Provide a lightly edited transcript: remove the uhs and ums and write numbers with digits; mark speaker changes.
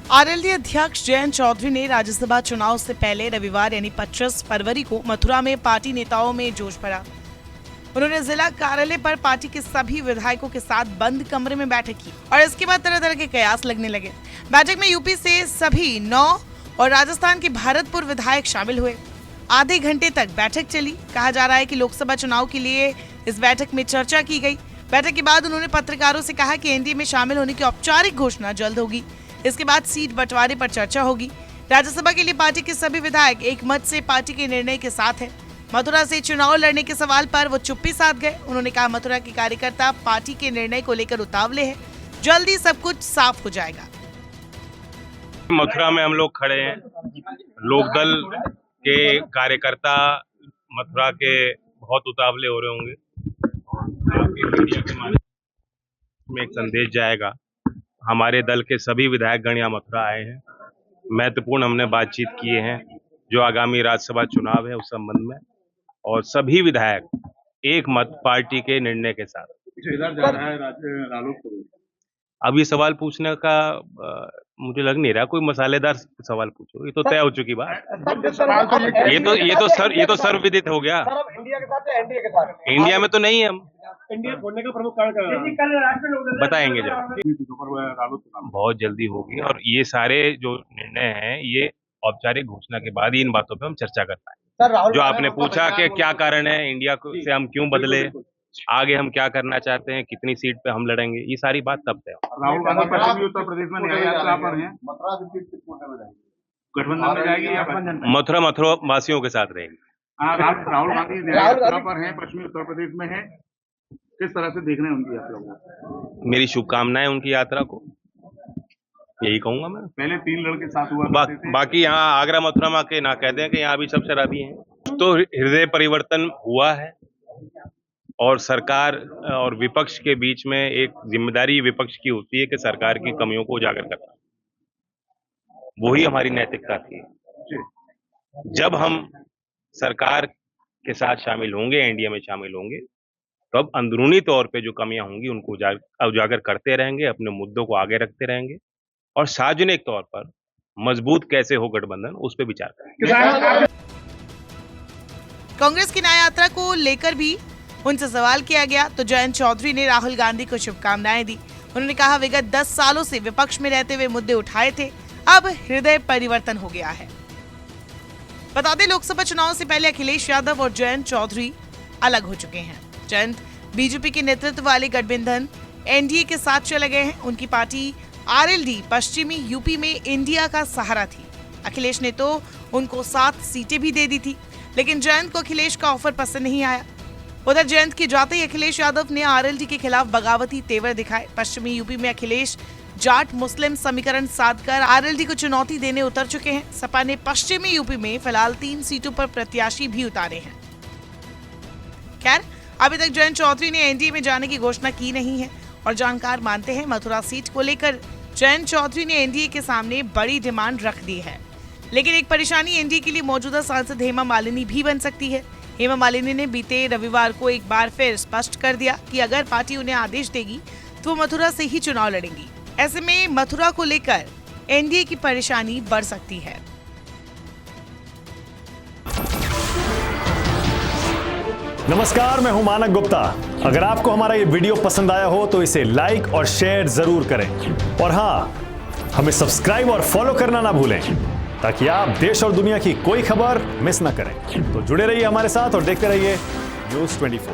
Speaker 1: RLD अध्यक्ष जयंत चौधरी ने राज्यसभा चुनाव से पहले रविवार यानी 25 फरवरी को मथुरा में पार्टी नेताओं में जोश भरा। उन्होंने जिला कार्यालय पर पार्टी के सभी विधायकों के साथ बंद कमरे में बैठक की और इसके बाद तरह तरह के कयास लगने लगे। बैठक में यूपी से सभी 9 और राजस्थान के भरतपुर विधायक शामिल हुए। आधे घंटे तक बैठक चली। कहा जा रहा है कि लोकसभा चुनाव के लिए इस बैठक में चर्चा की गई। बैठक के बाद उन्होंने पत्रकारों से कहा कि एनडीए में शामिल होने की औपचारिक घोषणा जल्द होगी। इसके बाद सीट बंटवारे पर चर्चा होगी। राज्यसभा के लिए पार्टी के सभी विधायक एक मत से पार्टी के निर्णय के साथ है। मथुरा से चुनाव लड़ने के सवाल पर वो चुप्पी साध गए। उन्होंने कहा मथुरा के कार्यकर्ता पार्टी के निर्णय को लेकर उतावले हैं, जल्दी सब कुछ साफ हो जाएगा।
Speaker 2: मथुरा में हम लोग खड़े हैं। लोकदल के कार्यकर्ता मथुरा के बहुत उतावले हो रहे होंगे। आपके मीडिया के माध्यम में एक संदेश जाएगा। हमारे दल के सभी विधायकगण यहाँ मथुरा आए हैं। महत्वपूर्ण हमने बातचीत किए हैं जो आगामी राज्यसभा चुनाव है उस संबंध में, और सभी विधायक एक मत पार्टी के निर्णय के साथ।
Speaker 3: इधर जा रहा है रालोद।
Speaker 2: अभी सवाल पूछने का मुझे लग नहीं रहा कोई मसालेदार सवाल पूछो। ये तो तय हो चुकी बात। ये तो सर्वविदित हो गया।
Speaker 3: इंडिया के साथ है, एनडीए के साथ।
Speaker 2: इंडिया में तो नहीं है हम।
Speaker 3: इंडिया छोड़ने का प्रमुख कारण क्या
Speaker 2: बताएंगे जब बहुत जल्दी होगी। और ये सारे जो निर्णय हैं ये औपचारिक घोषणा के बाद ही इन बातों पे हम चर्चा कर पाएंगे। जो आपने पूछा कि क्या कारण है इंडिया से हम क्यों बदले, आगे हम क्या करना चाहते हैं, कितनी सीट पे हम लड़ेंगे, ये सारी बात तब तय हो।
Speaker 3: राहुल गांधी पश्चिमी उत्तर प्रदेश में न्याय यात्रा पर हैं। गठबंधन में जाएगी या
Speaker 2: मथुरा वासियों के साथ रहेंगे।
Speaker 3: राहुल गांधी न्याय यात्रा पर हैं, पश्चिमी उत्तर प्रदेश में है। किस तरह से देख रहे हैं उनकी यात्रा को?
Speaker 2: मेरी शुभकामनाएं उनकी यात्रा को, यही कहूंगा मैं।
Speaker 3: पहले 3 लड़के साथ हुआ
Speaker 2: बाकी यहाँ आगरा मथुरा में के ना कह दें कि यहाँ भी सब शराबी हैं। तो हृदय परिवर्तन हुआ है और सरकार और विपक्ष के बीच में एक जिम्मेदारी विपक्ष की होती है कि सरकार की कमियों को उजागर करना। वही हमारी नैतिकता थी। जब हम सरकार के साथ शामिल होंगे, एनडीए में शामिल होंगे, तो अब अंदरूनी तौर पे जो कमियां होंगी उनको उजागर करते रहेंगे, अपने मुद्दों को आगे रखते रहेंगे और सार्वजनिक तौर पर मजबूत कैसे हो गठबंधन उस पर विचार करेंगे।
Speaker 1: कांग्रेस की न्याय यात्रा को लेकर भी उनसे सवाल किया गया तो जयंत चौधरी ने राहुल गांधी को शुभकामनाएं दी। उन्होंने कहा विगत 10 सालों से विपक्ष में रहते हुए मुद्दे उठाए थे, अब हृदय परिवर्तन हो गया है। बता दें लोकसभा चुनाव से पहले अखिलेश यादव और जयंत चौधरी अलग हो चुके हैं। जयंत बीजेपी के नेतृत्व वाले गठबंधन एनडीए के साथ चले गए हैं। उनकी पार्टी आरएलडी पश्चिमी यूपी में इंडिया का सहारा थी। अखिलेश ने तो उनको 7 सीटें भी दे दी थी, लेकिन जयंत को अखिलेश का ऑफर पसंद नहीं आया। उधर जयंत के जाते ही अखिलेश यादव ने आरएलडी के खिलाफ बगावती तेवर दिखाए। पश्चिमी यूपी में अखिलेश जाट मुस्लिम समीकरण साधकर आरएलडी को चुनौती देने उतर चुके हैं। सपा ने पश्चिमी यूपी में फिलहाल 3 सीटों पर प्रत्याशी भी उतारे हैं। खैर, अभी तक जयंत चौधरी ने एनडीए में जाने की घोषणा की नहीं है और जानकार मानते हैं मथुरा सीट को लेकर जयंत चौधरी ने एनडीए के सामने बड़ी डिमांड रख दी है। लेकिन एक परेशानी एनडीए के लिए मौजूदा सांसद हेमा मालिनी भी बन सकती है। हेमा मालिनी ने बीते रविवार को एक बार फिर स्पष्ट कर दिया कि अगर पार्टी उन्हें आदेश देगी तो वो मथुरा से ही चुनाव लड़ेंगी। ऐसे में मथुरा को लेकर एनडीए की परेशानी बढ़ सकती है।
Speaker 4: नमस्कार, मैं हूं मानक गुप्ता। अगर आपको हमारा ये वीडियो पसंद आया हो तो इसे लाइक और शेयर जरूर करें और हाँ, हमें सब्सक्राइब और फॉलो करना ना भूलें ताकि आप देश और दुनिया की कोई खबर मिस ना करें। तो जुड़े रहिए हमारे साथ और देखते रहिए News 24।